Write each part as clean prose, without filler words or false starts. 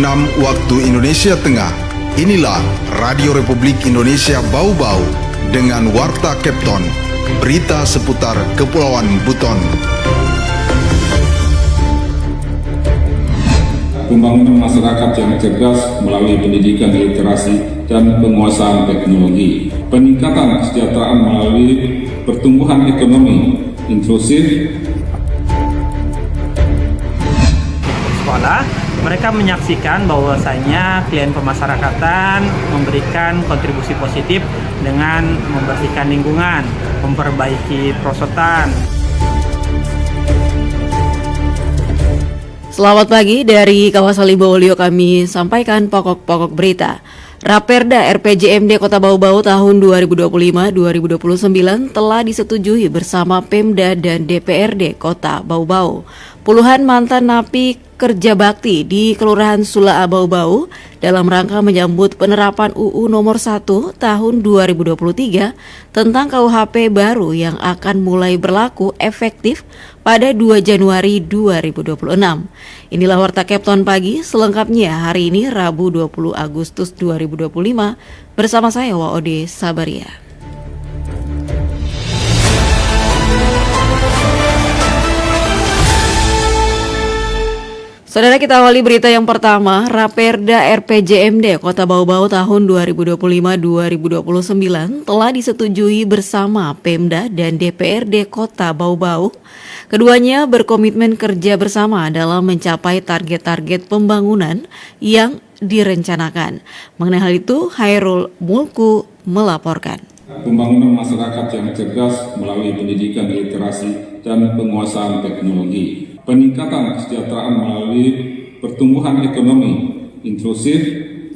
6 waktu Indonesia Tengah. Inilah Radio Republik Indonesia Bau-Bau dengan Warta Kepton, berita seputar Kepulauan Buton. Pembangunan masyarakat yang cerdas melalui pendidikan literasi dan penguasaan teknologi. Peningkatan kesejahteraan melalui pertumbuhan ekonomi inklusif. Sekolah, mereka menyaksikan bahwasanya klien pemasyarakatan memberikan kontribusi positif dengan membersihkan lingkungan, memperbaiki perosotan. Selamat pagi, dari kawasan Libolio kami sampaikan pokok-pokok berita. Raperda RPJMD Kota Bau-Bau tahun 2025-2029 telah disetujui bersama Pemda dan DPRD Kota Bau-Bau. Puluhan mantan napi kerja bakti di Kelurahan Sula Bau-Bau dalam rangka menyambut penerapan UU nomor 1 tahun 2023 tentang KUHP baru yang akan mulai berlaku efektif pada 2 Januari 2026. Inilah Warta Kepton pagi, selengkapnya hari ini Rabu 20 Agustus 2025 bersama saya Waode Sabaria. Saudara, kita awali berita yang pertama. Raperda RPJMD Kota Bau-Bau tahun 2025-2029 telah disetujui bersama Pemda dan DPRD Kota Bau-Bau. Keduanya berkomitmen kerja bersama dalam mencapai target-target pembangunan yang direncanakan. Mengenai hal itu, Hairul Mulku melaporkan. Pembangunan masyarakat yang cerdas melalui pendidikan literasi dan penguasaan teknologi. Peningkatan kesejahteraan melalui pertumbuhan ekonomi inklusif.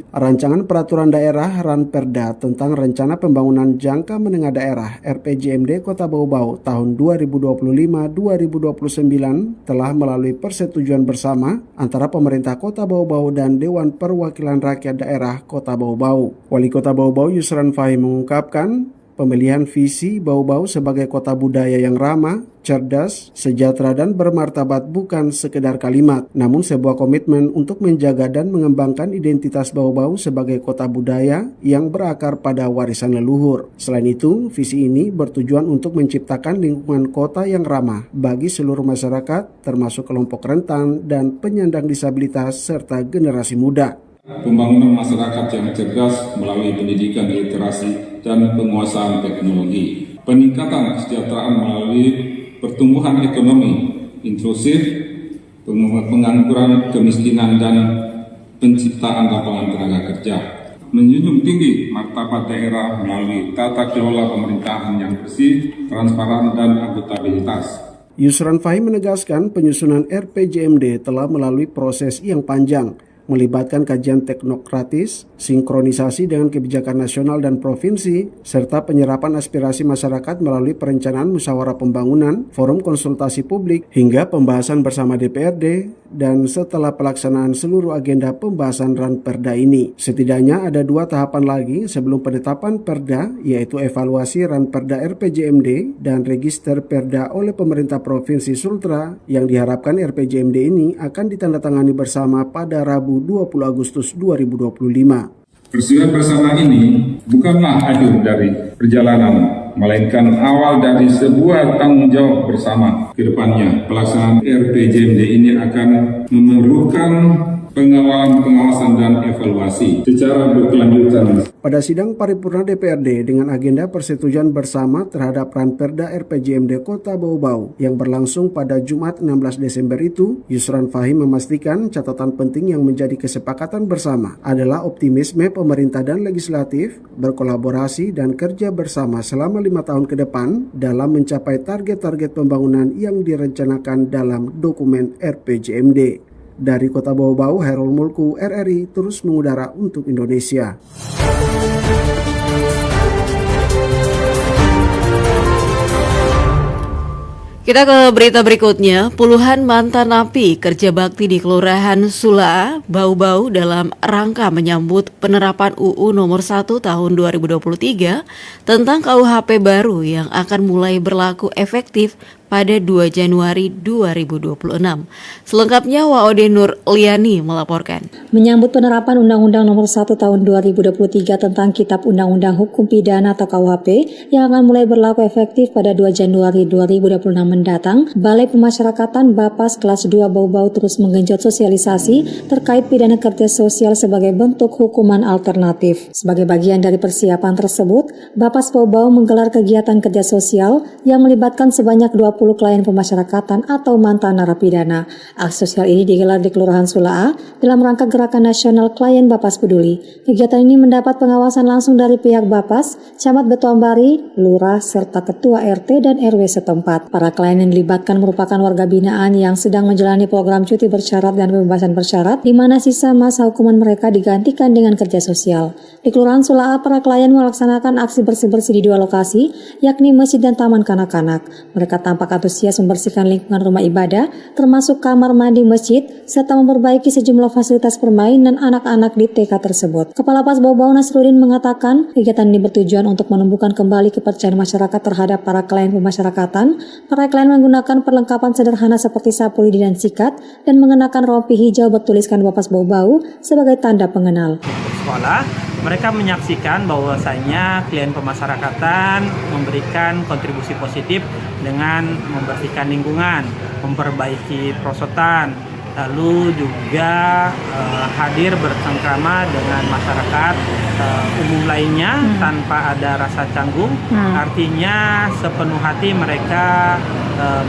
Rancangan Peraturan Daerah Ranperda tentang Rencana Pembangunan Jangka Menengah Daerah RPJMD Kota Bau-Bau tahun 2025-2029 telah melalui persetujuan bersama antara pemerintah Kota Bau-Bau dan Dewan Perwakilan Rakyat Daerah Kota Bau-Bau. Wali Kota Bau-Bau Yusran Fahim mengungkapkan pemilihan visi Bau-Bau sebagai kota budaya yang ramah, cerdas, sejahtera dan bermartabat bukan sekedar kalimat, namun sebuah komitmen untuk menjaga dan mengembangkan identitas Bau-Bau sebagai kota budaya yang berakar pada warisan leluhur. Selain itu, visi ini bertujuan untuk menciptakan lingkungan kota yang ramah bagi seluruh masyarakat, termasuk kelompok rentan dan penyandang disabilitas serta generasi muda. Pembangunan masyarakat yang cerdas melalui pendidikan literasi dan penguasaan teknologi. Peningkatan kesejahteraan melalui pertumbuhan ekonomi inklusif, pengangguran kemiskinan dan penciptaan lapangan tenaga kerja. Menjunjung tinggi martabat daerah melalui tata kelola pemerintahan yang bersih, transparan dan akuntabilitas. Yusran Fahim menegaskan penyusunan RPJMD telah melalui proses yang panjang, melibatkan kajian teknokratis, sinkronisasi dengan kebijakan nasional dan provinsi, serta penyerapan aspirasi masyarakat melalui perencanaan musyawarah pembangunan, forum konsultasi publik, hingga pembahasan bersama DPRD, dan setelah pelaksanaan seluruh agenda pembahasan Ranperda ini. Setidaknya ada 2 tahapan lagi sebelum penetapan Perda, yaitu evaluasi Ranperda RPJMD dan register Perda oleh pemerintah Provinsi Sultra, yang diharapkan RPJMD ini akan ditandatangani bersama pada Rabu 20 Agustus 2025. Persetujuan bersama ini bukanlah akhir dari perjalanan, melainkan awal dari sebuah tanggung jawab bersama ke depannya. Pelaksanaan RPJMD ini akan memerlukan pengawasan dan evaluasi secara berkelanjutan. Pada sidang paripurna DPRD dengan agenda persetujuan bersama terhadap Ranperda RPJMD Kota Bau-Bau yang berlangsung pada Jumat 16 Desember itu, Yusran Fahim memastikan catatan penting yang menjadi kesepakatan bersama adalah optimisme pemerintah dan legislatif berkolaborasi dan kerja bersama selama 5 tahun ke depan dalam mencapai target-target pembangunan yang direncanakan dalam dokumen RPJMD. Dari Kota Bau-Bau, Hairul Mulku, RRI, terus mengudara untuk Indonesia. Kita ke berita berikutnya. Puluhan mantan napi kerja bakti di Kelurahan Sula Bau-Bau dalam rangka menyambut penerapan UU nomor 1 tahun 2023 tentang KUHP baru yang akan mulai berlaku efektif pada 2 Januari 2026. Selengkapnya Waode Nur Liani melaporkan. Menyambut penerapan Undang-Undang Nomor 1 Tahun 2023 tentang Kitab Undang-Undang Hukum Pidana atau KUHP yang akan mulai berlaku efektif pada 2 Januari 2026 mendatang, Balai Pemasyarakatan Bapas kelas 2 Bau-Bau terus menggenjot sosialisasi terkait pidana kerja sosial sebagai bentuk hukuman alternatif. Sebagai bagian dari persiapan tersebut, Bapas Bau-Bau menggelar kegiatan kerja sosial yang melibatkan sebanyak 20 klien pemasyarakatan atau mantan narapidana. Aksi sosial ini digelar di Kelurahan Sulaa dalam rangka Gerakan Nasional Klien Bapas Peduli. Kegiatan ini mendapat pengawasan langsung dari pihak Bapas, Camat Betuambari, Lurah, serta Ketua RT dan RW setempat. Para klien yang dilibatkan merupakan warga binaan yang sedang menjalani program cuti bersyarat dan pembebasan bersyarat, di mana sisa masa hukuman mereka digantikan dengan kerja sosial. Di Kelurahan Sulaa, para klien melaksanakan aksi bersih-bersih di 2 lokasi, yakni masjid dan taman kanak-kanak. Mereka tampak antusias membersihkan lingkungan rumah ibadah, termasuk kamar mandi masjid, serta memperbaiki sejumlah fasilitas permainan anak-anak di TK tersebut. Kepala Pas Bau-Bau Nasruddin mengatakan, kegiatan ini bertujuan untuk menumbuhkan kembali kepercayaan masyarakat terhadap para klien pemasyarakatan. Para klien menggunakan perlengkapan sederhana seperti sapu lidi dan sikat, dan mengenakan rompi hijau bertuliskan Bapas Bau-Bau sebagai tanda pengenal. Sekolah, mereka menyaksikan bahwasanya klien pemasyarakatan memberikan kontribusi positif dengan membersihkan lingkungan, memperbaiki perosotan, lalu juga hadir bersama dengan masyarakat umum lainnya tanpa ada rasa canggung. Artinya sepenuh hati mereka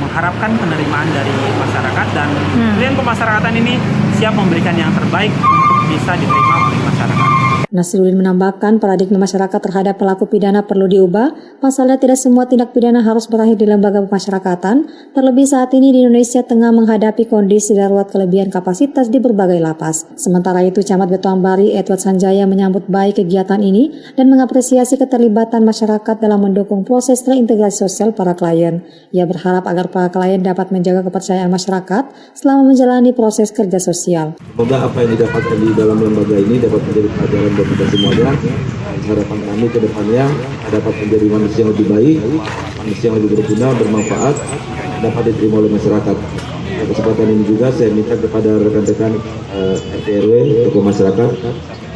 mengharapkan penerimaan dari masyarakat, dan klien pemasyarakatan ini siap memberikan yang terbaik untuk bisa diterima oleh masyarakat. Nasruddin menambahkan paradigma masyarakat terhadap pelaku pidana perlu diubah. Pasalnya tidak semua tindak pidana harus berakhir di lembaga pemasyarakatan. Terlebih saat ini di Indonesia tengah menghadapi kondisi darurat kelebihan kapasitas di berbagai lapas. Sementara itu, Camat Betuambari Edward Sanjaya menyambut baik kegiatan ini dan mengapresiasi keterlibatan masyarakat dalam mendukung proses reintegrasi sosial para klien. Ia berharap agar para klien dapat menjaga kepercayaan masyarakat selama menjalani proses kerja sosial. Semoga apa yang didapatkan di dalam lembaga ini dapat menjadi pelajaran bagi kita semuanya. Harapan kami ke depannya dapat menjadi manusia yang lebih baik, manusia yang lebih berguna, bermanfaat, dapat diterima oleh masyarakat. Kesempatan ini juga saya minta kepada rekan-rekan RT RW, tokoh masyarakat,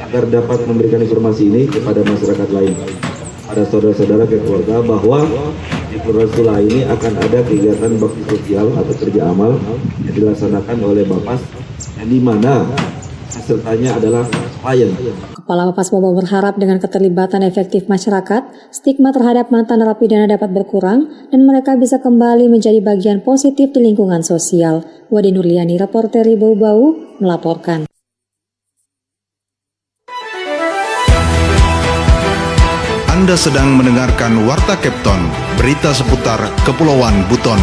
agar dapat memberikan informasi ini kepada masyarakat lain, pada saudara-saudara ke keluarga, bahwa di Kelurahan Sulaa ini akan ada kegiatan bakti sosial atau kerja amal yang dilaksanakan oleh Bapas, di mana pesertanya adalah klien. Kepala Bapas Bau-Bau berharap dengan keterlibatan efektif masyarakat, stigma terhadap mantan narapidana dapat berkurang dan mereka bisa kembali menjadi bagian positif di lingkungan sosial. Waode Nur Liani, reporter Bau-Bau, melaporkan. Anda sedang mendengarkan Warta Kepton, berita seputar Kepulauan Buton.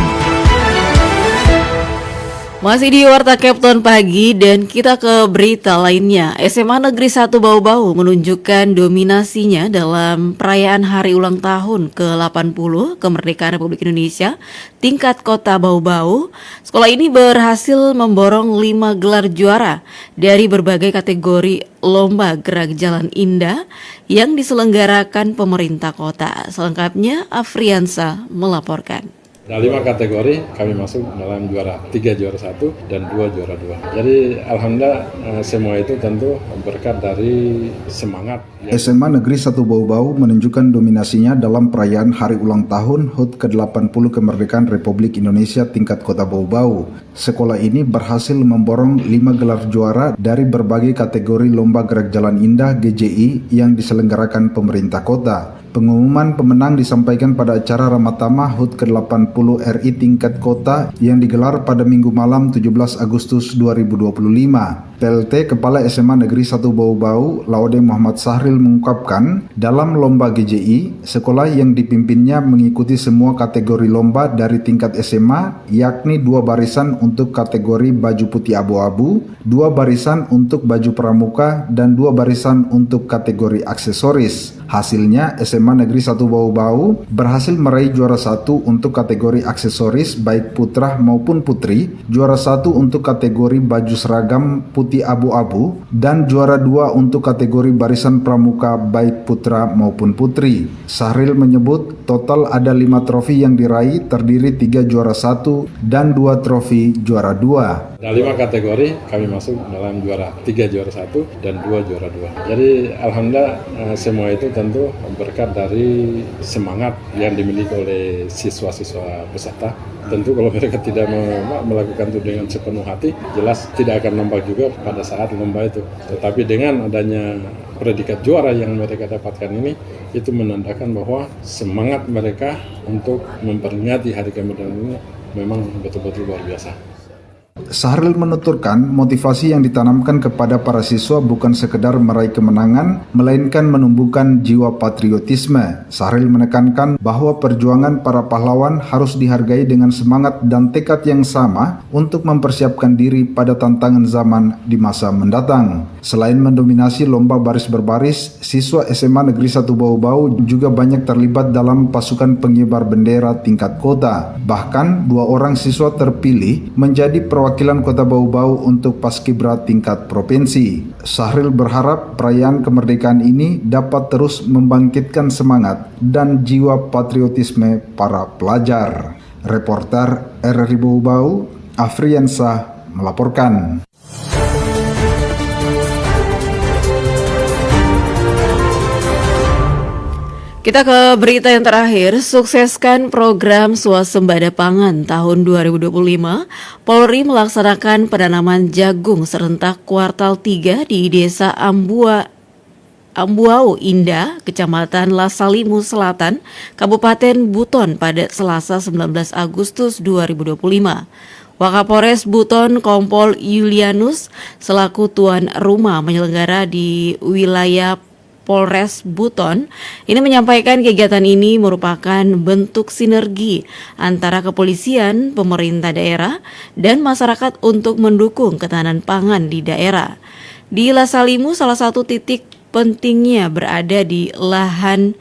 Masih di Warta Kepton pagi dan kita ke berita lainnya. SMA Negeri 1 Bau-Bau menunjukkan dominasinya dalam perayaan hari ulang tahun ke-80 kemerdekaan Republik Indonesia tingkat Kota Bau-Bau. Sekolah ini berhasil memborong 5 gelar juara dari berbagai kategori lomba gerak jalan indah yang diselenggarakan pemerintah kota. Selengkapnya Afriansa melaporkan. Dari 5 kategori kami masuk dalam juara 3 juara 1 dan 2 juara 2. Jadi alhamdulillah semua itu tentu berkat dari semangat. SMA Negeri 1 Bau-Bau menunjukkan dominasinya dalam perayaan hari ulang tahun HUT ke-80 kemerdekaan Republik Indonesia tingkat Kota Bau-Bau. Sekolah ini berhasil memborong 5 gelar juara dari berbagai kategori lomba gerak jalan indah GJI yang diselenggarakan pemerintah kota. Pengumuman pemenang disampaikan pada acara Ramatama HUT ke-80 RI tingkat kota yang digelar pada Minggu malam 17 Agustus 2025. PLT Kepala SMA Negeri 1 Bau-Bau, Laude Muhammad Sahril mengungkapkan, dalam lomba GJI, sekolah yang dipimpinnya mengikuti semua kategori lomba dari tingkat SMA, yakni 2 barisan untuk kategori baju putih abu-abu, 2 barisan untuk baju pramuka, dan 2 barisan untuk kategori aksesoris. Hasilnya, SMA Negeri 1 Bau-Bau berhasil meraih juara 1 untuk kategori aksesoris baik putra maupun putri, juara 1 untuk kategori baju seragam putih putih abu-abu dan juara 2 untuk kategori barisan pramuka baik putra maupun putri. Sahril menyebut total ada 5 trofi yang diraih, terdiri 3 juara 1 dan 2 trofi juara 2. Ada 5 kategori, kami masuk dalam juara 3 juara 1 dan 2 juara 2. Jadi alhamdulillah semua itu tentu berkat dari semangat yang dimiliki oleh siswa-siswa peserta. Tentu kalau mereka tidak melakukan itu dengan sepenuh hati, jelas tidak akan nampak juga pada saat lomba itu. Tetapi dengan adanya predikat juara yang mereka dapatkan ini, itu menandakan bahwa semangat mereka untuk memperingati Hari Kemerdekaan ini memang betul-betul luar biasa. Sahril menuturkan motivasi yang ditanamkan kepada para siswa bukan sekedar meraih kemenangan, melainkan menumbuhkan jiwa patriotisme. Sahril menekankan bahwa perjuangan para pahlawan harus dihargai dengan semangat dan tekad yang sama untuk mempersiapkan diri pada tantangan zaman di masa mendatang. Selain mendominasi lomba baris berbaris, siswa SMA Negeri 1 Bau-Bau juga banyak terlibat dalam pasukan pengibar bendera tingkat kota. Bahkan 2 orang siswa terpilih menjadi perwakilan Kota Bau-Bau untuk paskibra tingkat provinsi. Sahril berharap perayaan kemerdekaan ini dapat terus membangkitkan semangat dan jiwa patriotisme para pelajar. Reporter RRI Bau-Bau, Afriansah melaporkan. Kita ke berita yang terakhir, sukseskan program swasembada pangan tahun 2025. Polri melaksanakan penanaman jagung serentak kuartal 3 di Desa Ambuau Indah, Kecamatan Lasalimu Selatan, Kabupaten Buton pada Selasa 19 Agustus 2025. Wakapolres Buton Kompol Yulianus selaku tuan rumah menyelenggara di wilayah Polres Buton ini menyampaikan kegiatan ini merupakan bentuk sinergi antara kepolisian, pemerintah daerah, dan masyarakat untuk mendukung ketahanan pangan di daerah. Di Lasalimu, salah satu titik pentingnya berada di lahan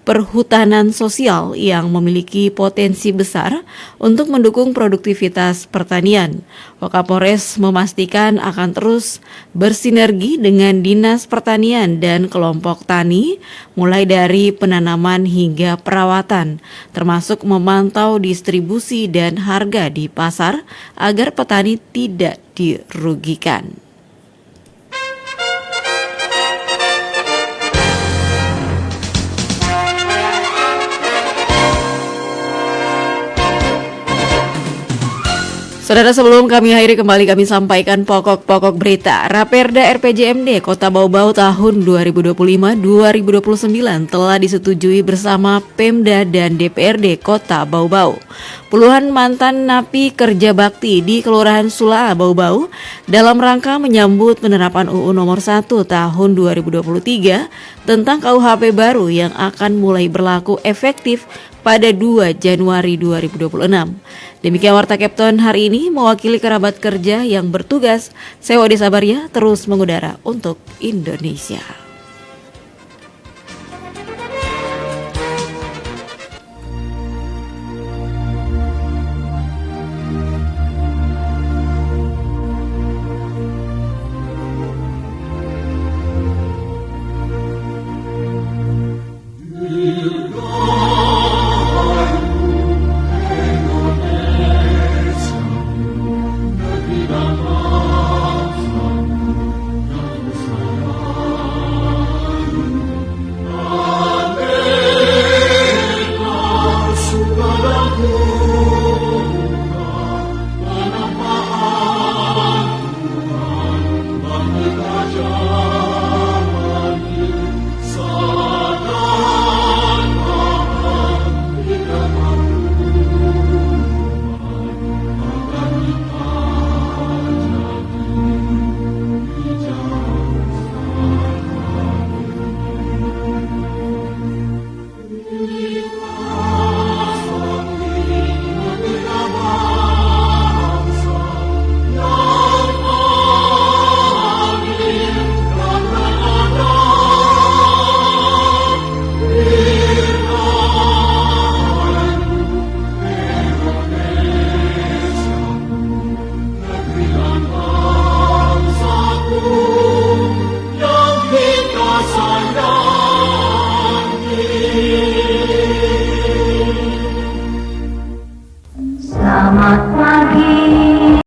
perhutanan sosial yang memiliki potensi besar untuk mendukung produktivitas pertanian. Wakapolres memastikan akan terus bersinergi dengan Dinas Pertanian dan kelompok tani, mulai dari penanaman hingga perawatan, termasuk memantau distribusi dan harga di pasar agar petani tidak dirugikan. Saudara, sebelum kami akhiri kembali kami sampaikan pokok-pokok berita. Raperda RPJMD Kota Bau-Bau tahun 2025-2029 telah disetujui bersama Pemda dan DPRD Kota Bau-Bau. Puluhan mantan napi kerja bakti di Kelurahan Sula Bau-Bau dalam rangka menyambut penerapan UU Nomor 1 Tahun 2023 tentang KUHP baru yang akan mulai berlaku efektif pada 2 Januari 2026. Demikian Warta Kapten hari ini, mewakili kerabat kerja yang bertugas, saya Wadi Sabaria terus mengudara untuk Indonesia. Dirgahayu